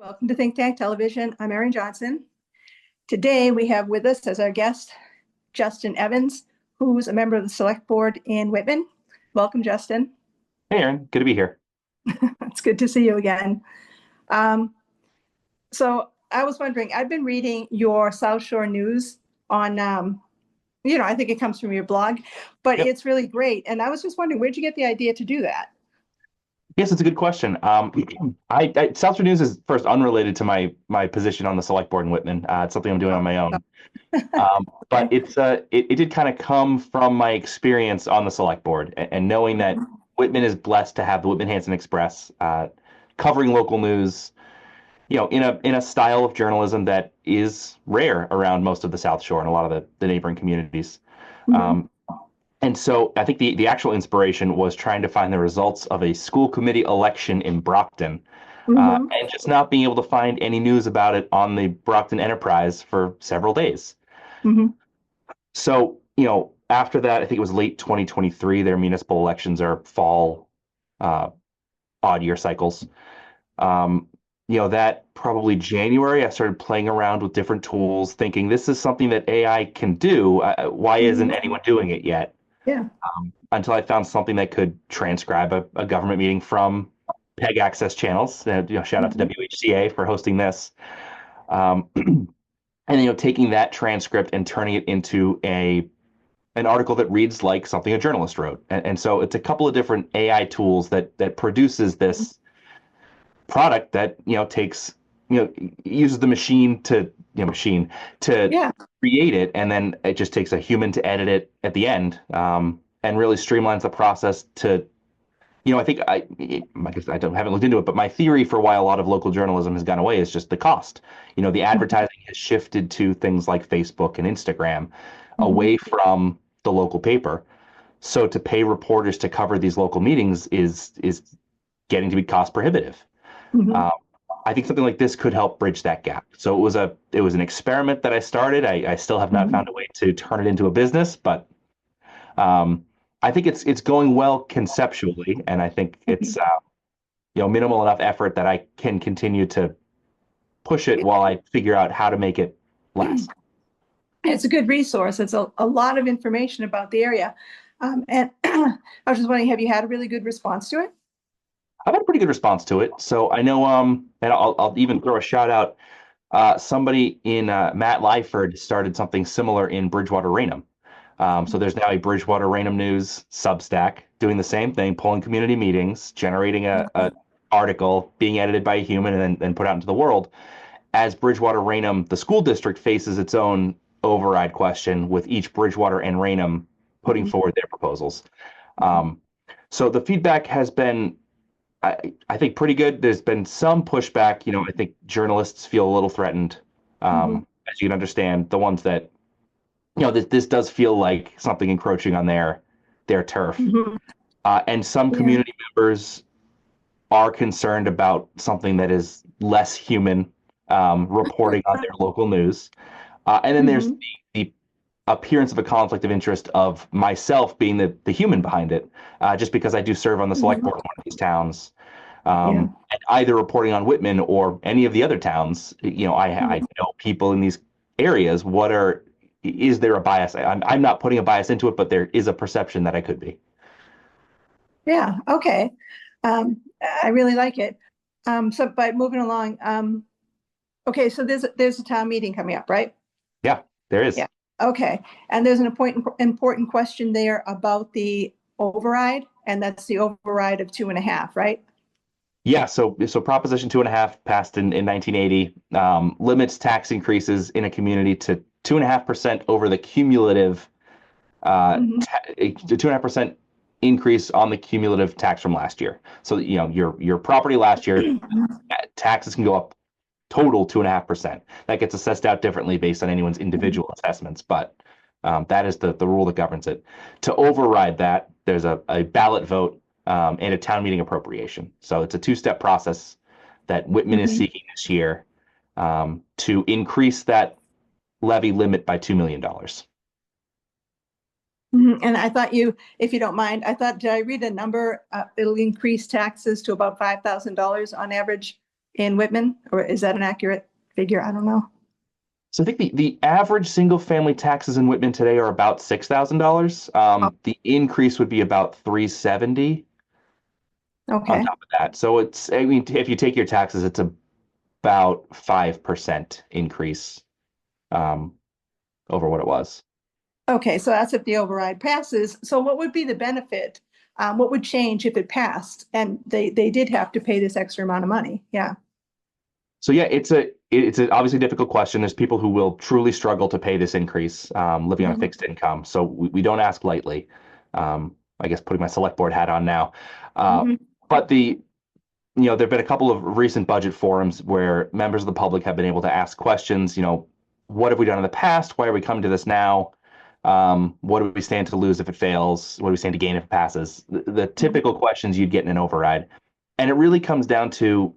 Welcome to Think Tank Television. I'm Erin Johnson. Today we have with us as our guest, Justin Evans, who's a member of the Select Board in Whitman. Welcome, Justin. Hey, Erin, good to be here. It's good to see you again. So I was wondering, I've been reading your SouthShore.News on, I think it comes from your blog, but Yep. It's really great. And I was just wondering, where'd you get the idea to do that? Yes, it's a good question. SouthShore.News is first unrelated to my position on the Select Board in Whitman. It's something I'm doing on my own. But it did kind of come from my experience on the Select Board and knowing that Whitman is blessed to have the Whitman Express covering local news, in a style of journalism that is rare around most of the South Shore and a lot of the neighboring communities. And so I think the actual inspiration was trying to find the results of a school committee election in Brockton, and just not being able to find any news about it on the Brockton Enterprise for several days. So, after that, I think it was late 2023, their municipal elections are fall odd year cycles. That probably January, I started playing around with different tools, thinking this is something that AI can do. Why isn't anyone doing it yet? Yeah. Until I found something that could transcribe a government meeting from PEG access channels. Shout out to WHCA for hosting this. And taking that transcript and turning it into an article that reads like something a journalist wrote. And so it's a couple of different AI tools that produces this product that takes uses the machine to create it, and then it just takes a human to edit it at the end, and really streamlines the process to I think I guess haven't looked into it, but my theory for why a lot of local journalism has gone away is just the cost. The advertising has shifted to things like Facebook and Instagram, away from the local paper. So to pay reporters to cover these local meetings is getting to be cost prohibitive. I think something like this could help bridge that gap. So it was an experiment that I started. I still have not found a way to turn it into a business, but I think it's going well conceptually, and I think it's minimal enough effort that I can continue to push it while I figure out how to make it last. It's a good resource. It's a lot of information about the area. And I was just wondering, have you had a really good response to it? I've had a pretty good response to it. So I know, and I'll even throw a shout out. Somebody in Matt Lyford started something similar in Bridgewater Raynham. So there's now a Bridgewater Raynham News Substack doing the same thing, pulling community meetings, generating a article, being edited by a human, and then put out into the world. As Bridgewater Raynham, the school district, faces its own override question, with each Bridgewater and Raynham putting forward their proposals. So the feedback has been, I think, pretty good. There's been some pushback. I think journalists feel a little threatened, as you can understand, the ones that, this does feel like something encroaching on their turf. And some community members are concerned about something that is less human, reporting on their local news. And then there's the appearance of a conflict of interest of myself being the human behind it, just because I do serve on the select board in one of these towns. And either reporting on Whitman or any of the other towns, I know people in these areas. Is there a bias? I'm not putting a bias into it, but there is a perception that I could be. Yeah. Okay. I really like it. But moving along. Okay. So there's a town meeting coming up, right? Yeah, there is. Yeah. Okay. And there's an important question there about the override, and that's the override of 2.5, right? Yeah, so Proposition 2.5 passed in 1980, limits tax increases in a community to 2.5% over the cumulative 2.5% increase on the cumulative tax from last year. So your property last year, taxes can go up total 2.5%. That gets assessed out differently based on anyone's individual assessments, but that is the rule that governs it. To override that, there's a ballot vote and a town meeting appropriation. So it's a two-step process that Whitman is seeking this year, to increase that levy limit by $2 million. And I thought if you don't mind, did I read a number? It'll increase taxes to about $5,000 on average in Whitman, or is that an accurate figure? I don't know. So I think the average single family taxes in Whitman today are about $6,000. Oh, The increase would be about 370 on okay. top of that. So it's, I mean, if you take your taxes, it's about 5% increase um, over what it was. Okay, so that's if the override passes. So what would be the benefit? What would change if it passed? And they did have to pay this extra amount of money. Yeah. So yeah, it's a obviously difficult question. There's people who will truly struggle to pay this increase, living on a Mhm. fixed income. So we don't ask lightly. I guess putting my select board hat on now. Mhm. But there've been a couple of recent budget forums where members of the public have been able to ask questions. What have we done in the past? Why are we coming to this now? What do we stand to lose if it fails? What do we stand to gain if it passes? The Mhm. typical questions you'd get in an override. And it really comes down to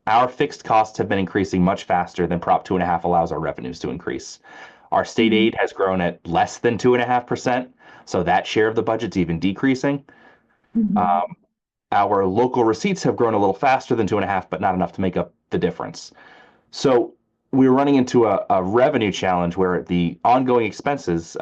our fixed costs have been increasing much faster than Prop 2.5 allows our revenues to increase. Our state Mhm. aid has grown at less than 2.5%, so that share of the budget's even decreasing. Mhm. Um, our local receipts have grown a little faster than 2.5, but not enough to make up the difference. So we're running into a revenue challenge where the ongoing expenses,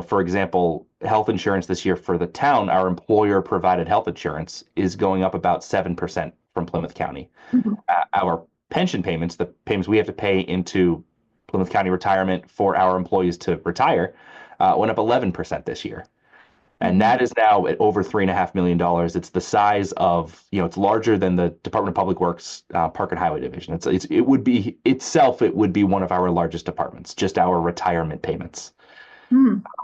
for example, health insurance this year for the town, our employer provided health insurance is going up about 7% from Plymouth County. Mhm. Our pension payments, the payments we have to pay into Plymouth County retirement for our employees to retire, went up 11% this year. And Mhm. that is now at over $3.5 million. It's the size of, it's larger than the Department of Public Works Park and Highway Division. It would be one of our largest departments, just our retirement payments.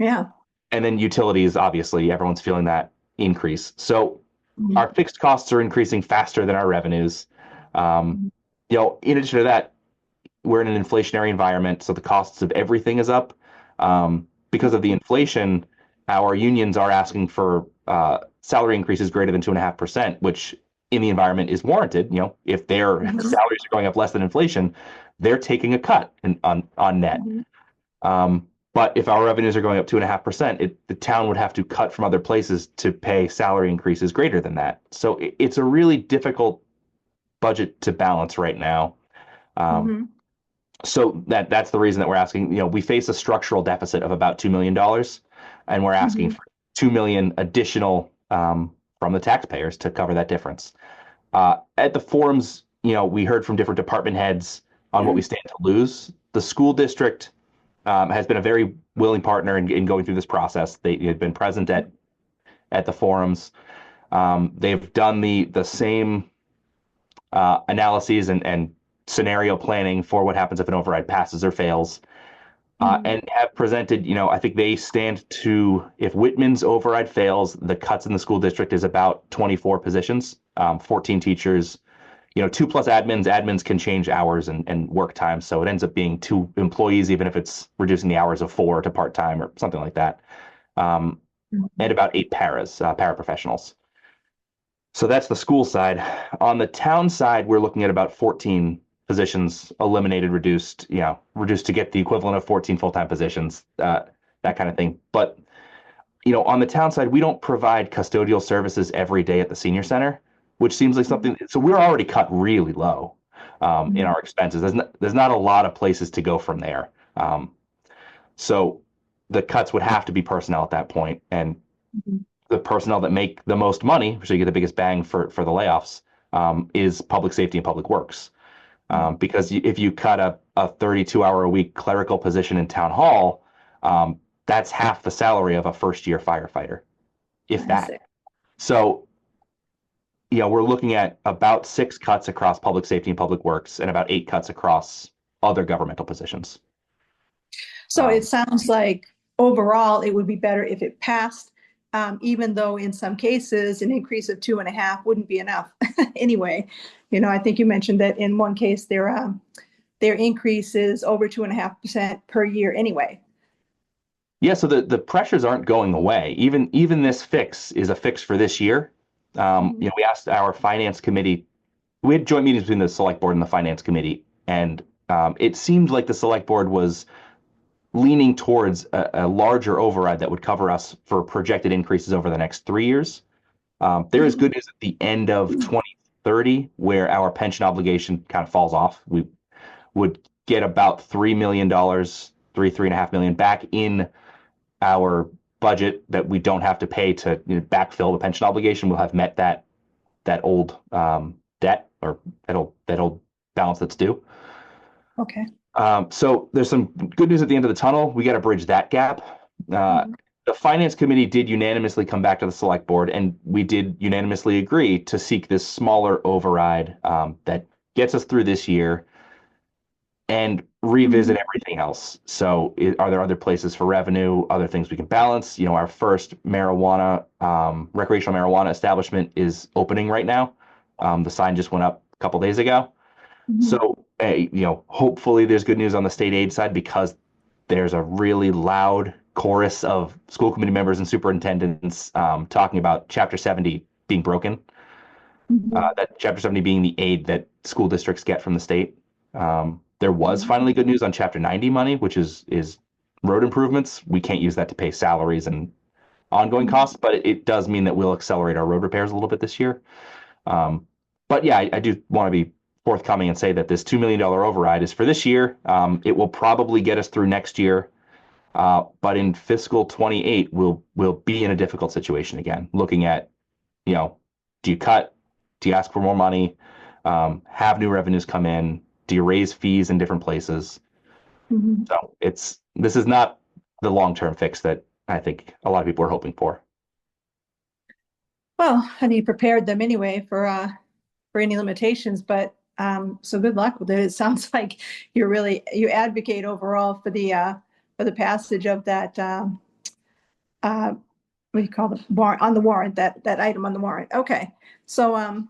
Yeah. And then utilities, obviously, everyone's feeling that increase. So Mhm. our fixed costs are increasing faster than our revenues. Um, in addition to that, we're in an inflationary environment, so the costs of everything is up. Because of the inflation, our unions are asking for salary increases greater than 2.5%, which in the environment is warranted. If their Mhm. salaries are going up less than inflation, they're taking a cut on net. Mhm. But if our revenues are going up 2.5%, the town would have to cut from other places to pay salary increases greater than that. So it's a really difficult budget to balance right now. Um, Mhm. so that's the reason that we're asking. We face a structural deficit of about $2 million, and we're asking Mhm. for 2 million additional from the taxpayers to cover that difference. At the forums, we heard from different department heads on what we stand to lose. The school district has been a very willing partner in going through this process. They had been present at the forums. They've done the same analyses and scenario planning for what happens if an override passes or fails, Mhm. and have presented, I think they stand to, if Whitman's override fails, the cuts in the school district is about 24 positions, 14 teachers, two plus admins. Admins can change hours and work time. So it ends up being two employees, even if it's reducing the hours of four to part time or something like that. And Mhm. about eight paraprofessionals. So that's the school side. On the town side, we're looking at about 14 positions eliminated, reduced to get the equivalent of 14 full-time positions, that kind of thing. But, on the town side, we don't provide custodial services every day at the senior center, which seems like something. So we're already cut really low in Mhm. our expenses. There's not a lot of places to go from there. So the cuts would have to be personnel at that point, and Mhm. the personnel that make the most money, so you get the biggest bang for the layoffs, is public safety and public works. Because if you cut a 32-hour a week clerical position in town hall, that's half the salary of a first year firefighter, if I that. see. So, we're looking at about 6 cuts across public safety and public works and about 8 cuts across other governmental positions. So it Um, sounds like overall, it would be better if it passed, even though in some cases, an increase of 2.5 wouldn't be enough anyway. I think you mentioned that in one case, their increase is over 2.5% per year anyway. Yeah, so the pressures aren't going away. Even this fix is a fix for this year. Mhm. We asked our finance committee. We had joint meetings between the select board and the finance committee, and it seemed like the select board was leaning towards a larger override that would cover us for projected increases over the next 3 years. There is Mhm. good news at the end of 20. 2030, where our pension obligation kind of falls off. We would get about $3 million, 3.5 million back in our budget that we don't have to pay to backfill the pension obligation. We'll have met that old debt, or that old balance that's due. Okay. So there's some good news at the end of the tunnel. We got to bridge that gap. The finance committee did unanimously come back to the select board, and we did unanimously agree to seek this smaller override that gets us through this year and revisit everything else. So are there other places for revenue, other things we can balance? Our first recreational marijuana establishment is opening right now. The sign just went up a couple days ago. So, hopefully there's good news on the state aid side, because there's a really loud chorus of school committee members and superintendents talking about Chapter 70 being broken. That Chapter 70 being the aid that school districts get from the state. There was finally good news on Chapter 90 money, which is road improvements. We can't use that to pay salaries and ongoing costs, but it does mean that we'll accelerate our road repairs a little bit this year. But yeah, I do want to be forthcoming and say that this $2 million override is for this year. It will probably get us through next year. But in fiscal 28, we'll be in a difficult situation again, looking at, do you cut? Do you ask for more money? Have new revenues come in? Do you raise fees in different places? So this is not the long-term fix that I think a lot of people are hoping for. Well, and you prepared them anyway for any limitations, but so good luck with it. It sounds like you advocate overall for the passage of that what do you call the warrant on the warrant, that item on the warrant. Okay. So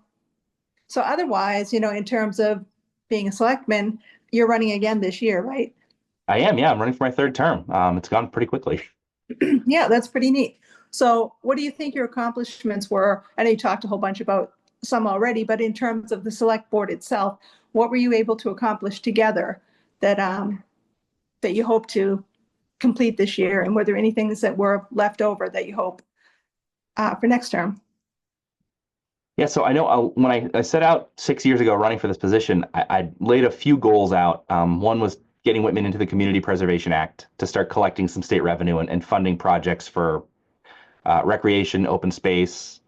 otherwise, in terms of being a selectman, you're running again this year, right? I am, yeah. I'm running for my third term. It's gone pretty quickly. Yeah, that's pretty neat. So what do you think your accomplishments were? I know you talked a whole bunch about some already, but in terms of the select board itself, what were you able to accomplish together that you hope to complete this year? And were there any things that were left over that you hope for next term? Yeah, so I know when I set out 6 years ago running for this position, I laid a few goals out. One was getting Whitman into the Community Preservation Act to start collecting some state revenue and funding projects for recreation, open space,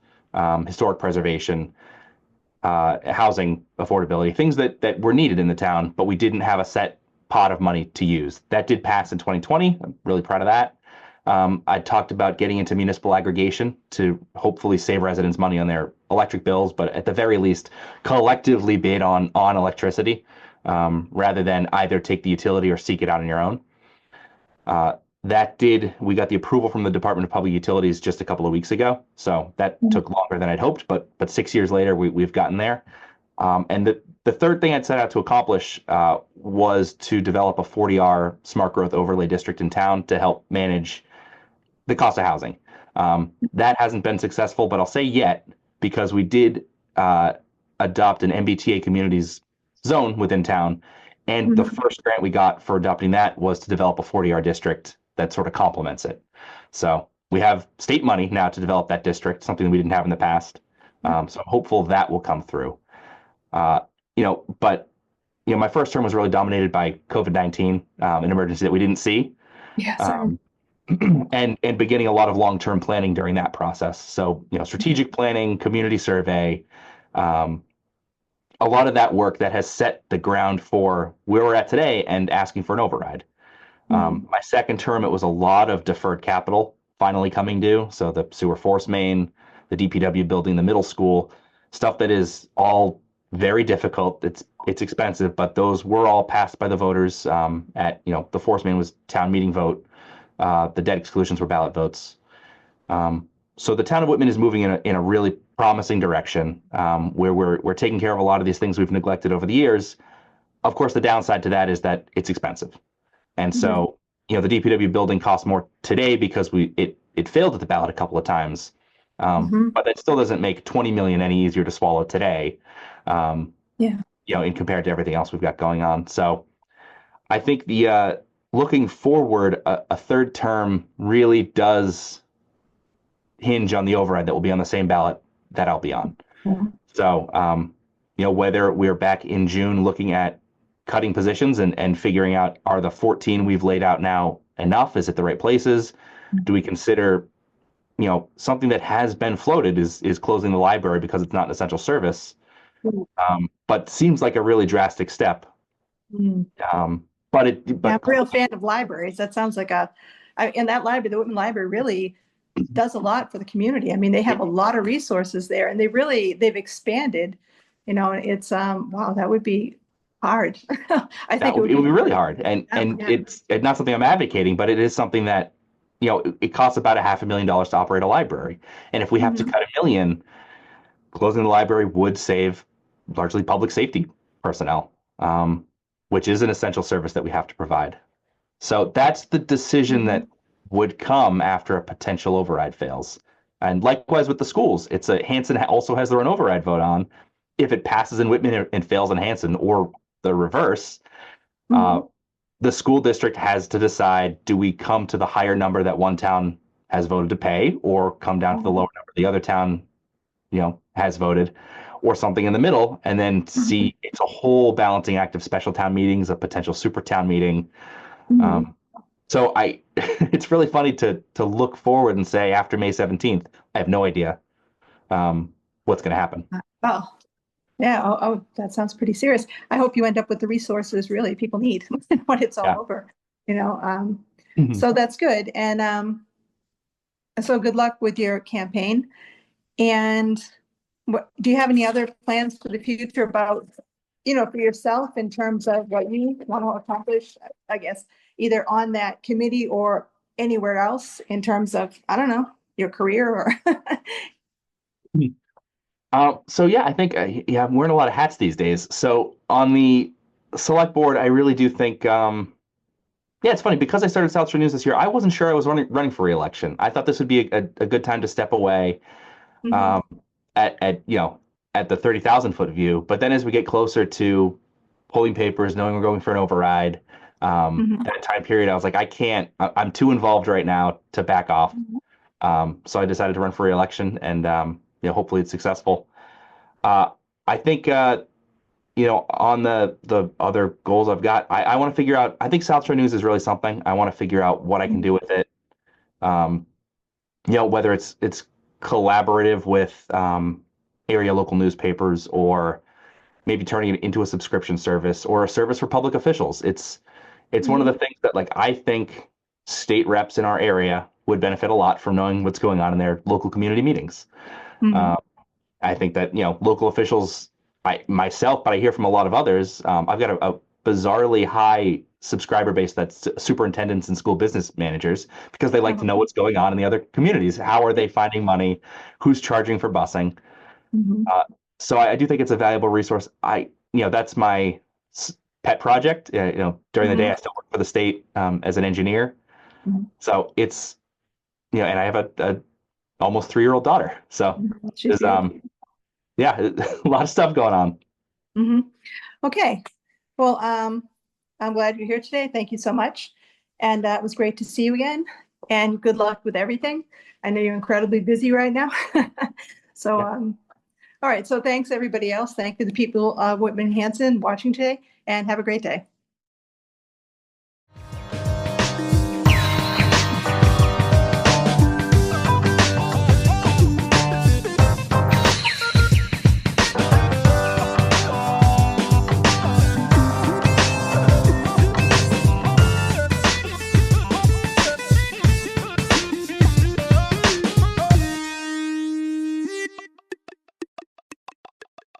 historic preservation, housing affordability, things that were needed in the town, but we didn't have a set pot of money to use. That did pass in 2020. I'm really proud of that. I talked about getting into municipal aggregation to hopefully save residents money on their electric bills, but at the very least, collectively bid on electricity rather than either take the utility or seek it out on your own. We got the approval from the Department of Public Utilities just a couple of weeks ago. So that took longer than I'd hoped, but 6 years later, we've gotten there. And the third thing I'd set out to accomplish was to develop a 40R smart growth overlay district in town to help manage the cost of housing. That hasn't been successful, but I'll say yet, because we did adopt an MBTA communities zone within town. And the first grant we got for adopting that was to develop a 40R district that sort of complements it. So we have state money now to develop that district, something that we didn't have in the past. So I'm hopeful that will come through. But my first term was really dominated by COVID-19, an emergency that we didn't see. Yes. And beginning a lot of long-term planning during that process. So, strategic planning, community survey, a lot of that work that has set the ground for where we're at today and asking for an override. My second term, it was a lot of deferred capital finally coming due. So the sewer force main, the DPW building, the middle school, stuff that is all very difficult. It's expensive, but those were all passed by the voters the force main was town meeting vote. The debt exclusions were ballot votes. So the town of Whitman is moving in a really promising direction where we're taking care of a lot of these things we've neglected over the years. Of course, the downside to that is that it's expensive. And so, the DPW building costs more today because it failed at the ballot a couple of times. But that still doesn't make 20 million any easier to swallow today. In compared to everything else we've got going on. So I think looking forward, a third term really does hinge on the override that will be on the same ballot that I'll be on. So whether we're back in June looking at cutting positions and figuring out, are the 14 we've laid out now enough? Is it the right places? Do we consider, something that has been floated is closing the library because it's not an essential service, but seems like a really drastic step. Mm. Yeah, I'm But a real fan of libraries. That sounds like and that library, the Whitman Library, really does a lot for the community. I mean, they have a lot of resources there, and they've expanded. It's wow, that would be hard. I think it would be really hard, and yeah. it's not something I'm advocating, but it is something that it costs about $500,000 to operate a library, and if we have to Mhm. cut $1 million, closing the library would save largely public safety personnel, which is an essential service that we have to provide. So that's the decision that would come after a potential override fails. And likewise with the schools, Hanson also has their own override vote on. If it passes in Whitman and fails in Hanson, or the reverse, uh, Mhm. the school district has to decide: do we come to the higher number that one town has voted to pay, or come down to the lower number the other town, has voted, or something in the middle, and then Mhm. see, it's a whole balancing act of special town meetings, a potential super town meeting. Mhm. Um, so it's really funny to look forward and say, after May 17th, I have no idea what's going to happen. Oh, yeah. Oh, that sounds pretty serious. I hope you end up with the resources really people need when it's all Yeah. over. You know, um, so that's good. And so good luck with your campaign. And do you have any other plans for the future about, for yourself in terms of what you want to accomplish, I guess, either on that committee or anywhere else in terms of, I don't know, your career or So yeah, I think I'm wearing a lot of hats these days. So on the select board, I really do think, yeah, it's funny because I started SouthShore.News this year. I wasn't sure I was running for re-election. I thought this would be a good time to step away, Mhm. um, at the 30,000 foot view. But then as we get closer to pulling papers, knowing we're going for an override, Mhm. that time period, I was like, I can't. I'm too involved right now to back off. So I decided to run for re-election, and hopefully it's successful. Uh, I think on the other goals I've got, I want to figure out. I think SouthShore.News is really something. I want to figure out what I can do with it. Um, whether it's collaborative with area local newspapers, or maybe turning it into a subscription service or a service for public officials. It's one of the Mhm. things that, like, I think state reps in our area would benefit a lot from knowing what's going on in their local community meetings. Mhm. Uh, I think that, local officials, but I hear from a lot of others. I've got a bizarrely high subscriber base that's superintendents and school business managers, because they like to know what's going on in the other communities. How are they finding money? Who's charging for busing? Mhm. Uh, so I do think it's a valuable resource. That's my pet project. During the day, I Mhm. still work for the state as an engineer. Mhm. So it's, and I have a almost 3-year-old daughter. So Mhm. She's there's, beautiful. yeah, a lot of stuff going on. Mhm. Okay. Well, I'm glad you're here today. Thank you so much. And it was great to see you again. And good luck with everything. I know you're incredibly busy right now. So, Yeah. all right. So thanks everybody else. Thank you, the people of Whitman Hanson watching today, and have a great day.